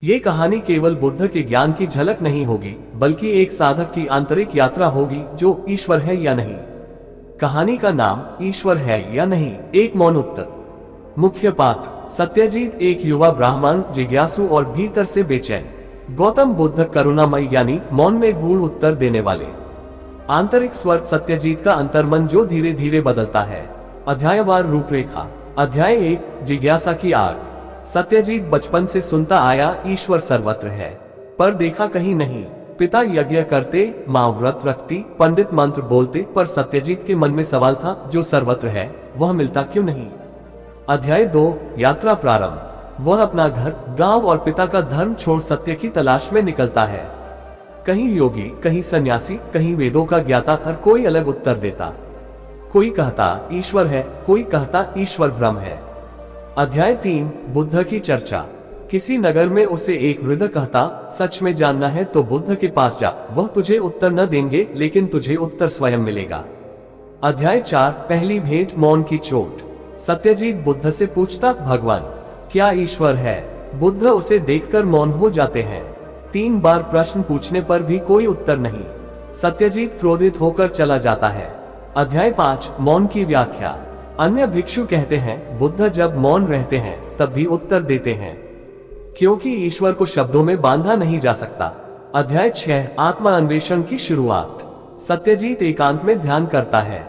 ये कहानी केवल बुद्ध के ज्ञान की झलक नहीं होगी, बल्कि एक साधक की आंतरिक यात्रा होगी जो ईश्वर है या नहीं। कहानी का नाम ईश्वर है या नहीं, एक मौन उत्तर। मुख्य पात्र सत्यजीत, एक युवा ब्राह्मण, जिज्ञासु और भीतर से बेचैन। गौतम बुद्ध, करुणामय यानी मौन में गूढ़ उत्तर देने वाले। आंतरिक स्वर सत्यजीत का अंतर्मन जो धीरे धीरे बदलता है। अध्यायवार रूपरेखा। अध्याय 1, जिज्ञासा की आग। सत्यजीत बचपन से सुनता आया, ईश्वर सर्वत्र है, पर देखा कहीं नहीं। पिता यज्ञ करते, माँ व्रत रखती, पंडित मंत्र बोलते, पर सत्यजीत के मन में सवाल था, जो सर्वत्र है वह मिलता क्यों नहीं। अध्याय 2, यात्रा प्रारंभ। वह अपना घर, गांव और पिता का धर्म छोड़ सत्य की तलाश में निकलता है। कहीं योगी, कहीं सन्यासी, कहीं वेदों का ज्ञाता, हर कोई अलग उत्तर देता। कोई कहता ईश्वर है, कोई कहता ईश्वर ब्रह्म है। अध्याय 3, बुद्ध की चर्चा। किसी नगर में उसे एक वृद्ध कहता, सच में जानना है तो बुद्ध के पास जा, वह तुझे उत्तर न देंगे, लेकिन तुझे उत्तर स्वयं मिलेगा। अध्याय 4, पहली भेंट, मौन की चोट। सत्यजीत बुद्ध से पूछता, भगवान क्या ईश्वर है? बुद्ध उसे देखकर मौन हो जाते हैं। 3 बार प्रश्न पूछने पर भी कोई उत्तर नहीं। सत्यजीत क्रोधित होकर चला जाता है। अध्याय 5, मौन की व्याख्या। अन्य भिक्षु कहते हैं, बुद्ध जब मौन रहते हैं तब भी उत्तर देते हैं, क्योंकि ईश्वर को शब्दों में बांधा नहीं जा सकता। अध्याय 6, आत्मा अन्वेषण की शुरुआत। सत्यजीत एकांत में ध्यान करता है।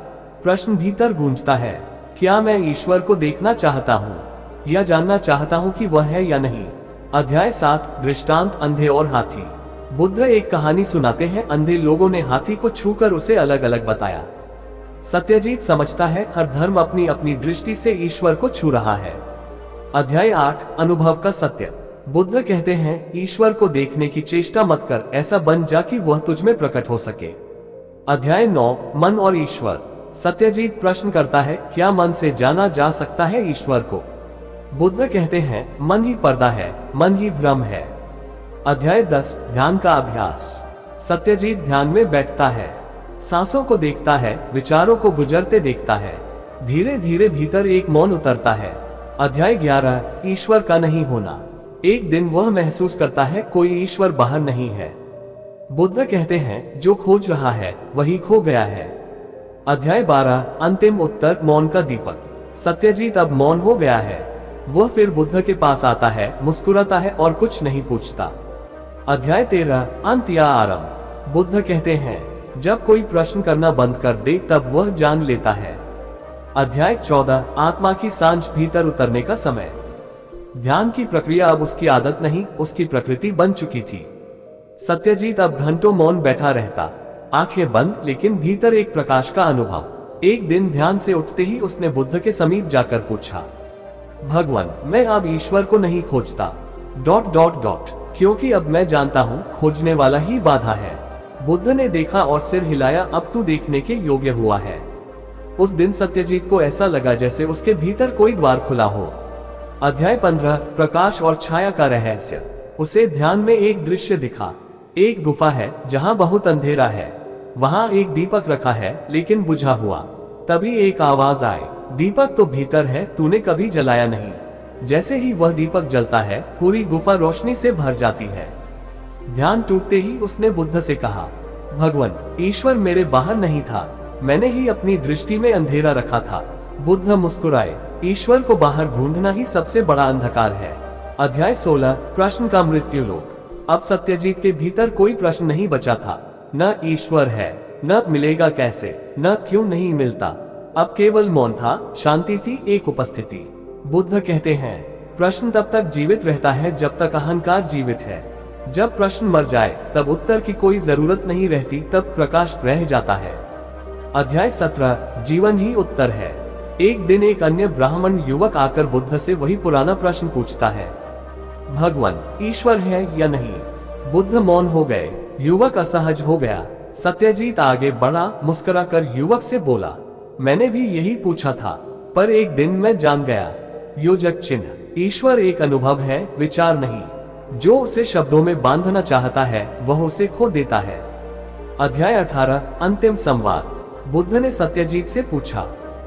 प्रश्न भीतर गूंजता है, क्या मैं ईश्वर को देखना चाहता हूँ या जानना चाहता हूँ कि वह है या नहीं। अध्याय 7, दृष्टांत, अंधे और हाथी। बुद्ध एक कहानी सुनाते हैं। अंधे लोगों ने हाथी को छूकर उसे अलग अलग बताया। सत्यजीत समझता है, हर धर्म अपनी अपनी दृष्टि से ईश्वर को छू रहा है। अध्याय 8, अनुभव का सत्य। बुद्ध कहते हैं, ईश्वर को देखने की चेष्टा मत कर, ऐसा बन जा कि वह तुझ में प्रकट हो सके। अध्याय 9, मन और ईश्वर। सत्यजीत प्रश्न करता है, क्या मन से जाना जा सकता है ईश्वर को? बुद्ध कहते हैं, मन ही पर्दा है, मन ही भ्रम है। अध्याय 10, ध्यान का अभ्यास। सत्यजीत ध्यान में बैठता है, सांसों को देखता है, विचारों को गुजरते देखता है। धीरे धीरे भीतर एक मौन उतरता है। अध्याय 11, ईश्वर का नहीं होना। एक दिन वह महसूस करता है, कोई ईश्वर बाहर नहीं है। बुद्ध कहते हैं, जो खोज रहा है वही खो गया है। अध्याय 12, अंतिम उत्तर, मौन का दीपक। सत्यजीत अब मौन हो गया है। वह फिर बुद्ध के पास आता है, मुस्कुराता है और कुछ नहीं पूछता। अध्याय 13, अंत या आरंभ। बुद्ध कहते हैं, जब कोई प्रश्न करना बंद कर दे तब वह जान लेता है। अध्याय 14, आत्मा की सांझ, भीतर उतरने का समय। ध्यान की प्रक्रिया अब उसकी आदत नहीं, उसकी प्रकृति बन चुकी थी। सत्यजीत अब घंटों मौन बैठा रहता, आंखें बंद, लेकिन भीतर एक प्रकाश का अनुभव। एक दिन ध्यान से उठते ही उसने बुद्ध के समीप जाकर पूछा, भगवान मैं अब ईश्वर को नहीं खोजता ... क्योंकि अब मैं जानता हूँ खोजने वाला ही बाधा है। बुद्ध ने देखा और सिर हिलाया, अब तू देखने के योग्य हुआ है। उस दिन सत्यजीत को ऐसा लगा जैसे उसके भीतर कोई द्वार खुला हो। अध्याय 15, प्रकाश और छाया का रहस्य। उसे ध्यान में एक दृश्य दिखा। एक गुफा है जहाँ बहुत अंधेरा है। वहाँ एक दीपक रखा है, लेकिन बुझा हुआ। तभी एक आवाज आए, दीपक तो भीतर है, तूने कभी जलाया नहीं। जैसे ही वह दीपक जलता है, पूरी गुफा रोशनी से भर जाती है। ध्यान टूटते ही उसने बुद्ध से कहा, भगवान ईश्वर मेरे बाहर नहीं था, मैंने ही अपनी दृष्टि में अंधेरा रखा था। बुद्ध मुस्कुराए, ईश्वर को बाहर ढूंढना ही सबसे बड़ा अंधकार है। अध्याय 16, प्रश्न का मृत्यु लोक। अब सत्यजीत के भीतर कोई प्रश्न नहीं बचा था, न ईश्वर है, न मिलेगा कैसे, न क्यों नहीं मिलता। अब केवल मौन था, शांति थी, एक उपस्थिति। बुद्ध कहते हैं, प्रश्न तब तक जीवित रहता है जब तक अहंकार जीवित है। जब प्रश्न मर जाए तब उत्तर की कोई जरूरत नहीं रहती, तब प्रकाश रह जाता है। अध्याय 17, जीवन ही उत्तर है। एक दिन एक अन्य ब्राह्मण युवक आकर बुद्ध से वही पुराना प्रश्न पूछता है, भगवान ईश्वर है या नहीं। बुद्ध मौन हो गए, युवक असहज हो गया। सत्यजीत आगे बढ़ा, मुस्कुराकर युवक से बोला, मैंने भी यही पूछा था, पर एक दिन मैं जान गया। योजक चिन्ह, ईश्वर एक अनुभव है, विचार नहीं। जो उसे शब्दों में बांधना चाहता है वह उसे खो देता है। अध्याय 18, अंतिम संवाद। बुद्ध ने सत्यजीत से पूछा,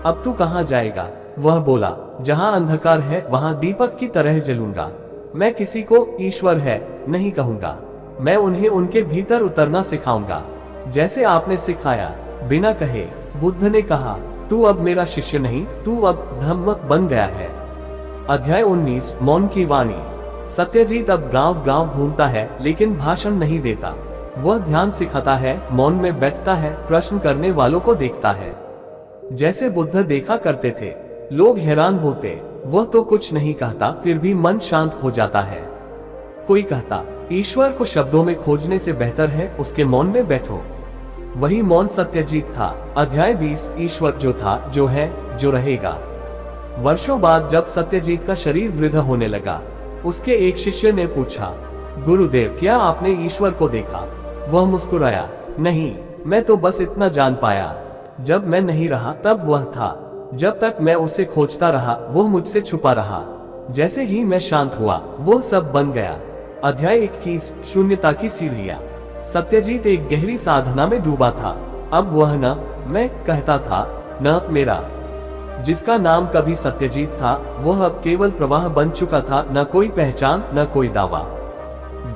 अब तू कहाँ जाएगा? वह बोला, जहाँ अंधकार है वहाँ दीपक की तरह जलूंगा। मैं किसी को ईश्वर है नहीं कहूंगा। मैं उन्हें उनके भीतर उतरना सिखाऊंगा, जैसे आपने सिखाया, बिना कहे। बुद्ध ने कहा, तू अब मेरा शिष्य नहीं, तू अब धम्मक बन गया है। अध्याय 19, मौन की वाणी। सत्यजीत अब गांव गांव घूमता है, लेकिन भाषण नहीं देता। वह ध्यान सिखाता है, मौन में बैठता है, प्रश्न करने वालों को देखता है, जैसे बुद्ध देखा करते थे। लोग हैरान होते, वह तो कुछ नहीं कहता, फिर भी मन शांत हो जाता है। कोई कहता, ईश्वर को शब्दों में खोजने से बेहतर है उसके मौन में बैठो। वही मौन सत्यजीत था। अध्याय 20, ईश्वर जो था, जो है, जो रहेगा। वर्षों बाद जब सत्यजीत का शरीर वृद्ध होने लगा, उसके एक शिष्य ने पूछा, गुरुदेव, क्या आपने ईश्वर को देखा? वह मुस्कुराया, नहीं, मैं तो बस इतना जान पाया, जब मैं नहीं रहा तब वह था। जब तक मैं उसे खोजता रहा, वह मुझसे छुपा रहा। जैसे ही मैं शांत हुआ, वो सब बन गया। अध्याय 21, शून्यता की सीढ़ियां। सत्यजीत एक गहरी साधना में डूबा था। अब वह न मैं कहता था, न मेरा। जिसका नाम कभी सत्यजीत था, वह अब केवल प्रवाह बन चुका था, न कोई पहचान, न कोई दावा।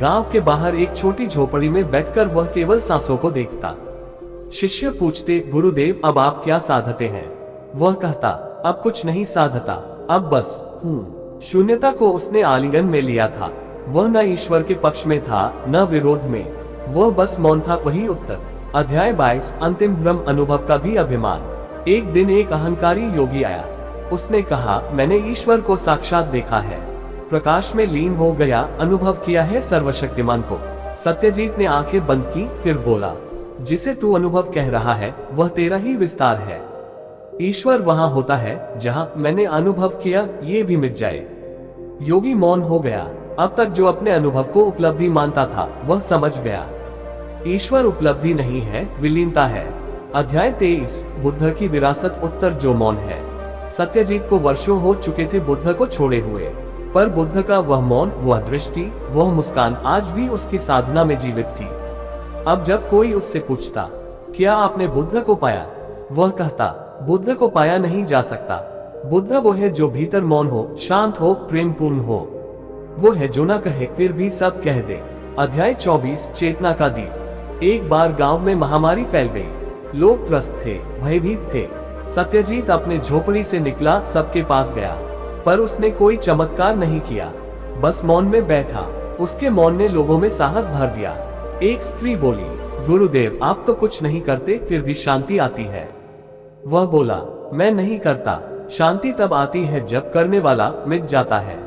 गांव के बाहर एक छोटी झोपड़ी में बैठकर वह केवल सांसों को देखता। शिष्य पूछते, गुरुदेव, अब आप क्या साधते हैं? वह कहता, अब कुछ नहीं साधता, अब बस हूँ। शून्यता को उसने आलिंगन में लिया था। वह न ईश्वर के पक्ष में था, न विरोध में, वह बस मौन था। वही उत्तर। अध्याय 22, अंतिम ब्रह्म अनुभव का भी अभिमान। एक दिन एक अहंकारी योगी आया। उसने कहा, मैंने ईश्वर को साक्षात देखा है, प्रकाश में लीन हो गया, अनुभव किया है सर्वशक्तिमान को। सत्यजीत ने आंखें बंद की, फिर बोला, जिसे तू अनुभव कह रहा है, वह तेरा ही विस्तार है। ईश्वर वहां होता है जहां मैंने अनुभव किया, ये भी मिट जाए। योगी मौन हो गया। अब तक जो अपने अनुभव को उपलब्धि मानता था, वह समझ गया, ईश्वर उपलब्धि नहीं है, विलीनता है। अध्याय 23, बुद्ध की विरासत उत्तर, जो मौन है। सत्यजीत को वर्षों हो चुके थे बुद्ध को छोड़े हुए, पर बुद्ध का वह मौन, वह दृष्टि, वह मुस्कान आज भी उसकी साधना में जीवित थी। अब जब कोई उससे पूछता, क्या आपने बुद्ध को पाया? वह कहता, बुद्ध को पाया नहीं जा सकता। बुद्ध वो है जो भीतर मौन हो, शांत हो, प्रेम पूर्ण हो। वो है जो न कहे, फिर भी सब कह दे। अध्याय 24, चेतना का दीप। एक बार गांव में महामारी फैल गई। लोग त्रस्त थे, भयभीत थे। सत्यजीत अपने झोपड़ी से निकला, सबके पास गया, पर उसने कोई चमत्कार नहीं किया, बस मौन में बैठा। उसके मौन ने लोगों में साहस भर दिया। एक स्त्री बोली, गुरुदेव, आप तो कुछ नहीं करते, फिर भी शांति आती है। वह बोला, मैं नहीं करता। शांति तब आती है जब करने वाला मिट जाता है,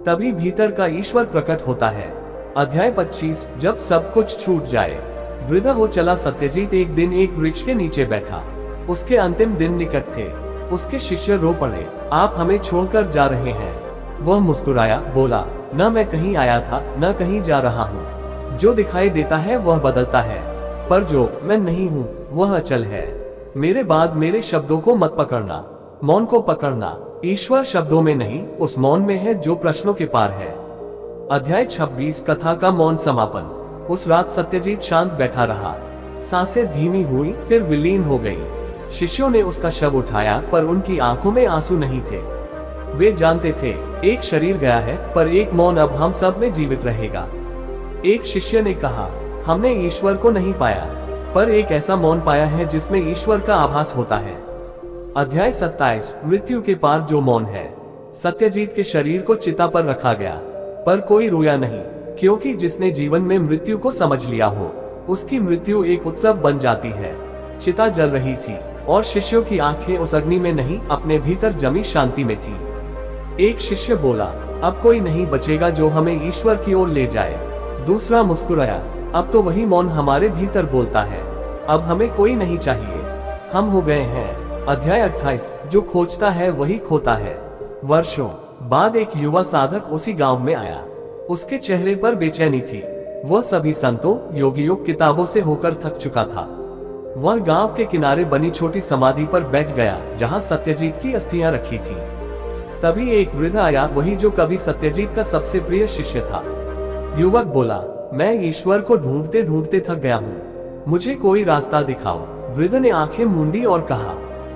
तभी भीतर का ईश्वर प्रकट होता है। अध्याय 25, जब सब कुछ छूट जाए। वृद्ध हो चला सत्यजीत एक दिन एक वृक्ष के नीचे बैठा। उसके अंतिम दिन निकट थे। उसके शिष्य रो पड़े, आप हमें छोड़कर जा रहे हैं। वह मुस्कुराया, बोला, न मैं कहीं आया था, न कहीं जा रहा हूँ। जो दिखाई देता है वह बदलता है, पर जो मैं नहीं हूँ वह अचल है। मेरे बाद मेरे शब्दों को मत पकड़ना, मौन को पकड़ना। ईश्वर शब्दों में नहीं, उस मौन में है जो प्रश्नों के पार है। अध्याय 26, कथा का मौन समापन। उस रात सत्यजीत शांत बैठा रहा। सांसें धीमी हुई, फिर विलीन हो गई। शिष्यों ने उसका शव उठाया, पर उनकी आंखों में आंसू नहीं थे। वे जानते थे, एक शरीर गया है, पर एक मौन अब हम सब में जीवित रहेगा। एक शिष्य ने कहा, हमने ईश्वर को नहीं पाया, पर एक ऐसा मौन पाया है जिसमें ईश्वर का आभास होता है। अध्याय 27, मृत्यु के पार जो मौन है। सत्यजीत के शरीर को चिता पर रखा गया, पर कोई रोया नहीं, क्योंकि जिसने जीवन में मृत्यु को समझ लिया हो, उसकी मृत्यु एक उत्सव बन जाती है। चिता जल रही थी, और शिष्यों की आंखें उस अग्नि में नहीं, अपने भीतर जमी शांति में थी। एक शिष्य बोला, अब कोई नहीं बचेगा जो हमें ईश्वर की ओर ले जाए। दूसरा मुस्कुराया, अब तो वही मौन हमारे भीतर बोलता है, अब हमें कोई नहीं चाहिए, हम हो गए हैं। अध्याय 28, जो खोजता है वही खोता है। वर्षों बाद एक युवा साधक उसी गांव में आया। उसके चेहरे पर बेचैनी थी। वह सभी संतों, योगियों, किताबों से होकर थक चुका था। वह गांव के किनारे बनी छोटी समाधि पर बैठ गया, जहां सत्यजीत की अस्थियां रखी थी। तभी एक वृद्ध आया, वही जो कभी सत्यजीत का सबसे प्रिय शिष्य था। युवक बोला, मैं ईश्वर को ढूंढते ढूंढते थक गया हूँ, मुझे कोई रास्ता दिखाओ। वृद्ध ने आंखें मूंदी और कहा,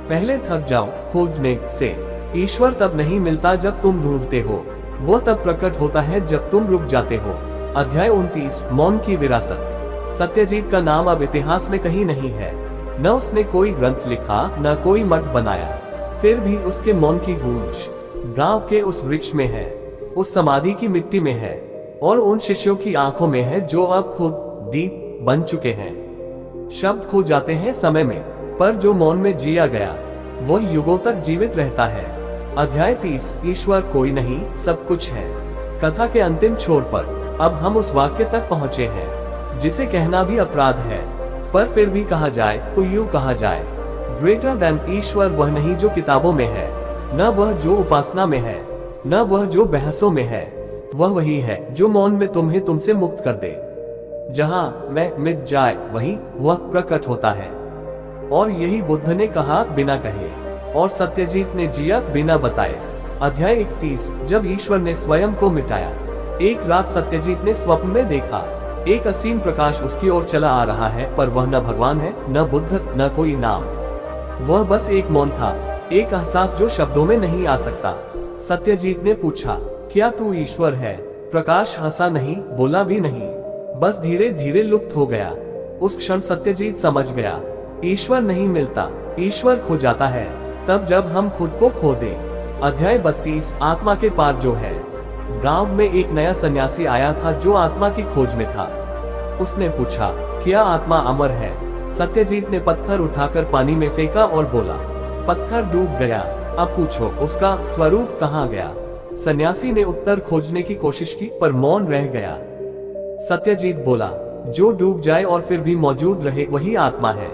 पहले थक जाओ खोजने से। ईश्वर तब नहीं मिलता जब तुम ढूंढते हो। वो तब प्रकट होता है जब तुम रुक जाते हो। अध्याय 29, मौन की विरासत। सत्यजीत का नाम अब इतिहास में कहीं नहीं है। न उसने कोई ग्रंथ लिखा, न कोई मठ बनाया, फिर भी उसके मौन की गूंज गांव के उस वृक्ष में है, उस समाधि की मिट्टी में है, और उन शिष्यों की आंखों में है जो अब खुद दीप बन चुके हैं। शब्द खो जाते हैं समय में, पर जो मौन में जिया गया वह युगों तक जीवित रहता है। अध्याय 30, ईश्वर कोई नहीं, सब कुछ है। कथा के अंतिम छोर पर अब हम उस वाक्य तक पहुँचे हैं जिसे कहना भी अपराध है, पर फिर भी कहा जाए तो यूं कहा जाए, ग्रेटर देन ईश्वर वह नहीं जो किताबों में है, न वह जो उपासना में है, न वह जो बहसों में है, वह वही है जो मौन में तुम्हें तुमसे मुक्त कर दे। जहां मैं मिट जाए वहीं वह प्रकट होता है। और यही बुद्ध ने कहा बिना कहे, और सत्यजीत ने जिया बिना बताए। अध्याय 31, जब ईश्वर ने स्वयं को मिटाया। एक रात सत्यजीत ने स्वप्न में देखा, एक असीम प्रकाश उसकी ओर चला आ रहा है, पर वह न भगवान है, न बुद्ध, न कोई नाम। वह बस एक मौन था, एक एहसास जो शब्दों में नहीं आ सकता। सत्यजीत ने पूछा, क्या तू ईश्वर है? प्रकाश हंसा नहीं, बोला भी नहीं, बस धीरे धीरे लुप्त हो गया। उस क्षण सत्यजीत समझ गया, ईश्वर नहीं मिलता, ईश्वर खो जाता है तब जब हम खुद को खो दें। अध्याय 32, आत्मा के पार जो है। गांव में एक नया सन्यासी आया था जो आत्मा की खोज में था। उसने पूछा, क्या आत्मा अमर है? सत्यजीत ने पत्थर उठाकर पानी में फेंका और बोला, पत्थर डूब गया, अब पूछो उसका स्वरूप कहाँ गया? सन्यासी ने उत्तर खोजने की कोशिश की, पर मौन रह गया। सत्यजीत बोला, जो डूब जाए और फिर भी मौजूद रहे वही आत्मा है,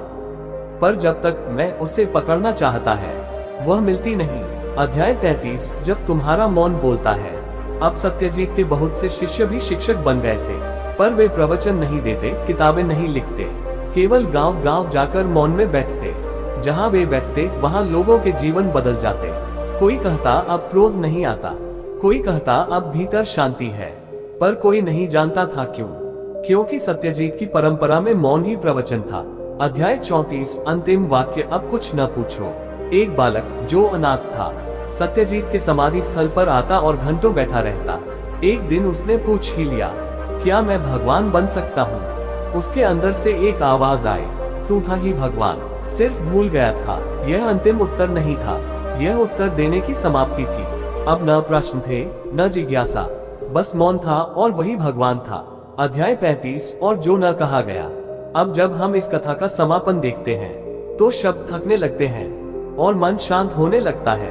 पर जब तक मैं उसे पकड़ना चाहता है वह मिलती नहीं। अध्याय 33, जब तुम्हारा मौन बोलता है। अब सत्यजीत के बहुत से शिष्य भी शिक्षक बन गए थे, पर वे प्रवचन नहीं देते, किताबें नहीं लिखते, केवल गांव गांव जाकर मौन में बैठते। जहां वे बैठते वहां लोगों के जीवन बदल जाते। कोई कहता अब क्रोध नहीं आता, कोई कहता अब भीतर शांति है, पर कोई नहीं जानता था क्यों, क्योंकि सत्यजीत की परंपरा में मौन ही प्रवचन था। अध्याय 34, अंतिम वाक्य, अब कुछ न पूछो। एक बालक जो अनाथ था सत्यजीत के समाधि स्थल पर आता और घंटों बैठा रहता। एक दिन उसने पूछ ही लिया, क्या मैं भगवान बन सकता हूँ? उसके अंदर से एक आवाज आई, तू था ही भगवान, सिर्फ भूल गया था। यह अंतिम उत्तर नहीं था, यह उत्तर देने की समाप्ति थी। अब न प्रश्न थे न जिज्ञासा, बस मौन था और वही भगवान था। अध्याय 35, और जो न कहा गया। अब जब हम इस कथा का समापन देखते हैं तो शब्द थकने लगते हैं और मन शांत होने लगता है।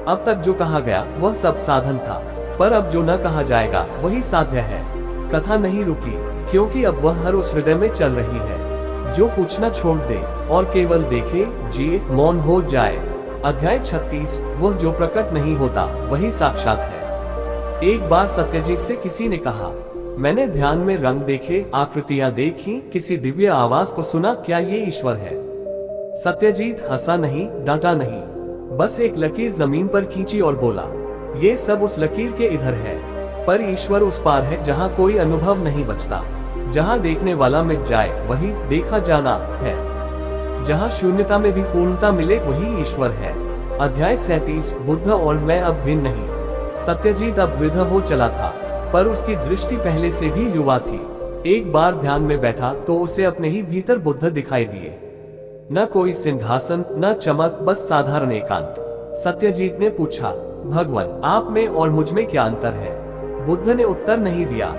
अब तक जो कहा गया वह सब साधन था, पर अब जो न कहा जाएगा वही साध्य है। कथा नहीं रुकी, क्योंकि अब वह हर उस हृदय में चल रही है जो पूछना छोड़ दे और केवल देखे, जिए, मौन हो जाए। अध्याय 36, वह जो प्रकट नहीं होता वही साक्षात है। एक बार सत्यजीत से किसी ने कहा, मैंने ध्यान में रंग देखे, आकृतियां देखी, किसी दिव्य आवाज को सुना, क्या ये ईश्वर है? सत्यजीत हंसा नहीं, डांटा नहीं, बस एक लकीर जमीन पर खींची और बोला, ये सब उस लकीर के इधर है, पर ईश्वर उस पार है जहाँ कोई अनुभव नहीं बचता, जहाँ देखने वाला मिट जाए वही देखा जाना है, जहाँ शून्यता में भी पूर्णता मिले वही ईश्वर है। अध्याय 37, बुद्ध और मैं अब भिन्न नहीं। सत्यजीत अब वृद्ध हो चला था, पर उसकी दृष्टि पहले से भी युवा थी। एक बार ध्यान में बैठा तो उसे अपने ही भीतर बुद्ध दिखाई दिए। न कोई सिंहासन, न चमक, बस साधारण एकांत। सत्यजीत ने पूछा, भगवान आप में और मुझ में क्या अंतर है? बुद्ध ने उत्तर नहीं दिया,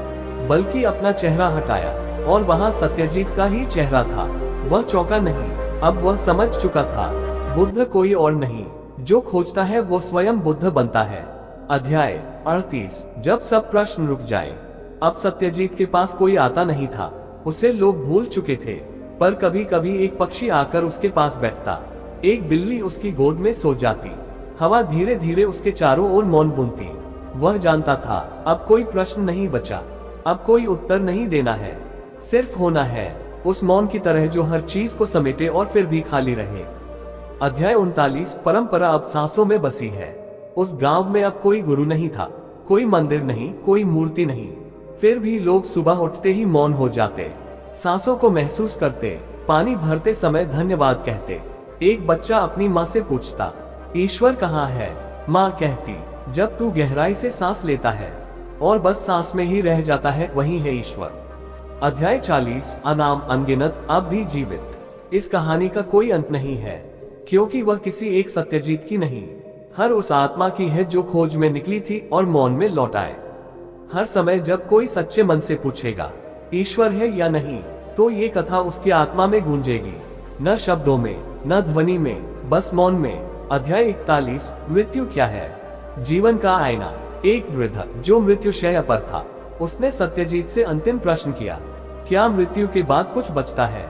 बल्कि अपना चेहरा हटाया, और वहां सत्यजीत का ही चेहरा था। वह चौंका नहीं, अब वह समझ चुका था, बुद्ध कोई और नहीं, जो खोजता है वो स्वयं बुद्ध बनता है। अध्याय 38, जब सब प्रश्न रुक जाए। अब सत्यजीत के पास कोई आता नहीं था, उसे लोग भूल चुके थे, पर कभी कभी एक पक्षी आकर उसके पास बैठता, एक बिल्ली उसकी गोद में सो जाती, हवा धीरे धीरे उसके चारों ओर मौन बुनती। वह जानता था अब कोई प्रश्न नहीं बचा, अब कोई उत्तर नहीं देना है, सिर्फ होना है, उस मौन की तरह जो हर चीज को समेटे और फिर भी खाली रहे। अध्याय 39, परंपरा अब सांसों में बसी है। उस गांव में अब कोई गुरु नहीं था, कोई मंदिर नहीं, कोई मूर्ति नहीं, फिर भी लोग सुबह उठते ही मौन हो जाते, सांसों को महसूस करते, पानी भरते समय धन्यवाद कहते। एक बच्चा अपनी माँ से पूछता, ईश्वर कहाँ है? माँ कहती, जब तू गहराई से सांस लेता है और बस सांस में ही रह जाता है, वही है ईश्वर। अध्याय 40 अनाम अनगिनत अब भी जीवित। इस कहानी का कोई अंत नहीं है, क्योंकि वह किसी एक सत्यजीत की नहीं, हर उस आत्मा की है जो खोज में निकली थी और मौन में लौट आए। हर समय जब कोई सच्चे मन से पूछेगा ईश्वर है या नहीं, तो ये कथा उसकी आत्मा में गूंजेगी, न शब्दों में, न ध्वनि में, बस मौन में। अध्याय 41 मृत्यु क्या है? जीवन का आईना। एक वृद्ध जो मृत्युशैया पर था, उसने सत्यजीत से अंतिम प्रश्न किया, क्या मृत्यु के बाद कुछ बचता है?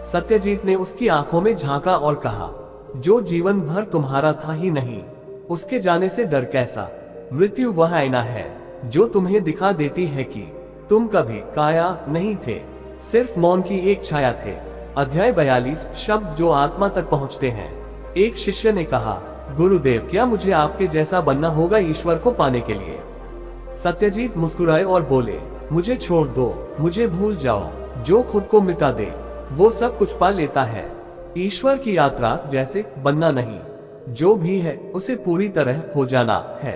सत्यजीत ने उसकी आंखों में झांका और कहा, जो जीवन भर तुम्हारा था ही नहीं, उसके जाने से डर कैसा? मृत्यु वह आईना है जो तुम्हें दिखा देती है कि तुम कभी काया नहीं थे, सिर्फ मौन की एक छाया थे। अध्याय 42 शब्द जो आत्मा तक पहुंचते हैं। एक शिष्य ने कहा, गुरुदेव, क्या मुझे आपके जैसा बनना होगा ईश्वर को पाने के लिए? सत्यजीत मुस्कुराए और बोले, मुझे छोड़ दो, मुझे भूल जाओ। जो खुद को मिटा दे वो सब कुछ पा लेता है। ईश्वर की यात्रा जैसे बनना नहीं, जो भी है उसे पूरी तरह हो जाना है।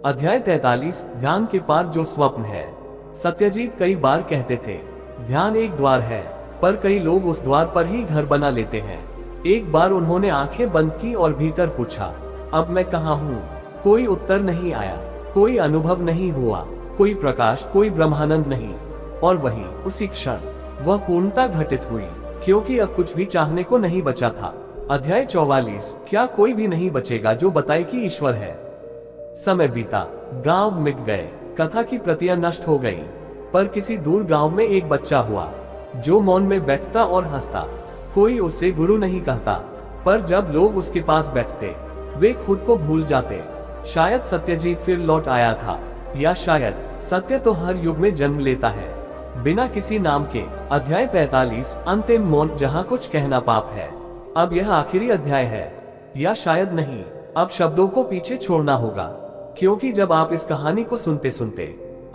अध्याय 43 ध्यान के पार जो स्वप्न है। सत्यजीत कई बार कहते थे, ध्यान एक द्वार है, पर कई लोग उस द्वार पर ही घर बना लेते हैं। एक बार उन्होंने आंखें बंद की और भीतर पूछा, अब मैं कहाँ हूँ? कोई उत्तर नहीं आया, कोई अनुभव नहीं हुआ, कोई प्रकाश, कोई ब्रह्मानंद नहीं। और वहीं उसी क्षण वह पूर्णता घटित हुई, क्योंकि अब कुछ भी चाहने को नहीं बचा था। अध्याय 44 क्या कोई भी नहीं बचेगा जो बताए कि ईश्वर है? समय बीता, गांव मिट गए, कथा की प्रतियां नष्ट हो गईं, पर किसी दूर गांव में एक बच्चा हुआ जो मौन में बैठता और हंसता। कोई उसे गुरु नहीं कहता, पर जब लोग उसके पास बैठते वे खुद को भूल जाते। शायद सत्यजीत फिर लौट आया था, या शायद सत्य तो हर युग में जन्म लेता है, बिना किसी नाम के। अध्याय 45 अंतिम मौन जहाँ कुछ कहना पाप है। अब यह आखिरी अध्याय है, या शायद नहीं, अब शब्दों को पीछे छोड़ना होगा, क्योंकि जब आप इस कहानी को सुनते सुनते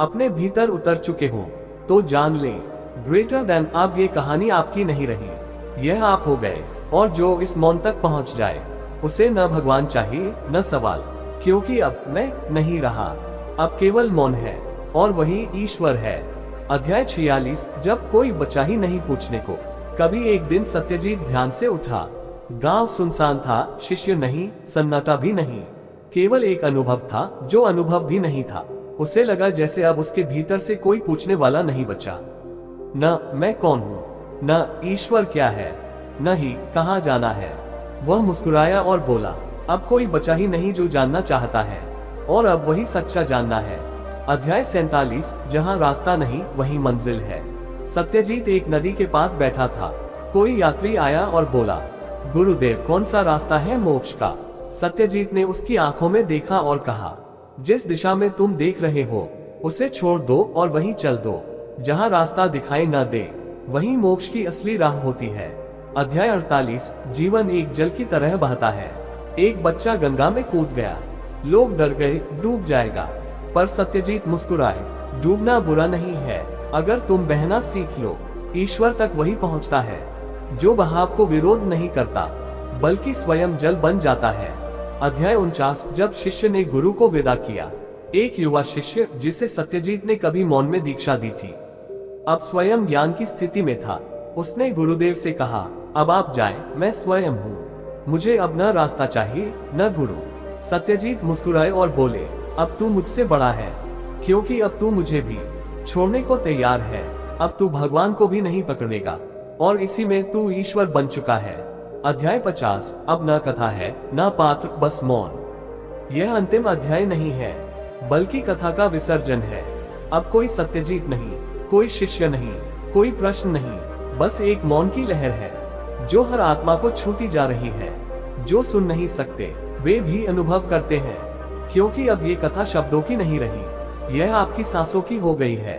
अपने भीतर उतर चुके हो, तो जान लें, ग्रेटर देन अब ये कहानी आपकी नहीं रही, यह आप हो गए। और जो इस मौन तक पहुंच जाए, उसे न भगवान चाहिए न सवाल, क्योंकि अब मैं नहीं रहा, अब केवल मौन है और वही ईश्वर है। अध्याय 46 जब कोई बचा ही नहीं पूछने को। कभी एक दिन सत्यजीत ध्यान से उठा। गांव सुनसान था, शिष्य नहीं, सन्नाटा भी नहीं, केवल एक अनुभव था जो अनुभव भी नहीं था। उसे लगा जैसे अब उसके भीतर से कोई पूछने वाला नहीं बचा, न मैं कौन हूँ, न ईश्वर क्या है, न ही कहाँ जाना है। वह मुस्कुराया और बोला, अब कोई बचा ही नहीं जो जानना चाहता है, और अब वही सच्चा जानना है। अध्याय 47 जहाँ रास्ता नहीं वही मंजिल है। सत्यजीत एक नदी के पास बैठा था। कोई यात्री आया और बोला, गुरुदेव, कौन सा रास्ता है मोक्ष का? सत्यजीत ने उसकी आंखों में देखा और कहा, जिस दिशा में तुम देख रहे हो उसे छोड़ दो और वहीं चल दो। जहाँ रास्ता दिखाई न दे वहीं मोक्ष की असली राह होती है। अध्याय 48 जीवन एक जल की तरह बहता है। एक बच्चा गंगा में कूद गया, लोग डर गए, डूब जाएगा, पर सत्यजीत मुस्कुराए, डूबना बुरा नहीं है, अगर तुम बहना सीख लो। ईश्वर तक वही पहुंचता है जो बहाव को विरोध नहीं करता, बल्कि स्वयं जल बन जाता है। अध्याय 49 जब शिष्य ने गुरु को विदा किया। एक युवा शिष्य जिसे सत्यजीत ने कभी मौन में दीक्षा दी थी, अब स्वयं ज्ञान की स्थिति में था। उसने गुरुदेव से कहा, अब आप जाएं, मैं स्वयं हूँ, मुझे अब न रास्ता चाहिए न गुरु। सत्यजीत मुस्कुराए और बोले, अब तू मुझसे बड़ा है, क्योंकि अब तू मुझे भी छोड़ने को तैयार है। अब तू भगवान को भी नहीं पकड़ेगा, और इसी में तू ईश्वर बन चुका है। अध्याय 50 अब न कथा है न पात्र, बस मौन। यह अंतिम अध्याय नहीं है, बल्कि कथा का विसर्जन है। अब कोई सत्यजीत नहीं, कोई शिष्य नहीं, कोई प्रश्न नहीं, बस एक मौन की लहर है जो हर आत्मा को छूती जा रही है। जो सुन नहीं सकते वे भी अनुभव करते हैं, क्योंकि अब ये कथा शब्दों की नहीं रही, यह आपकी सांसों की हो गई है।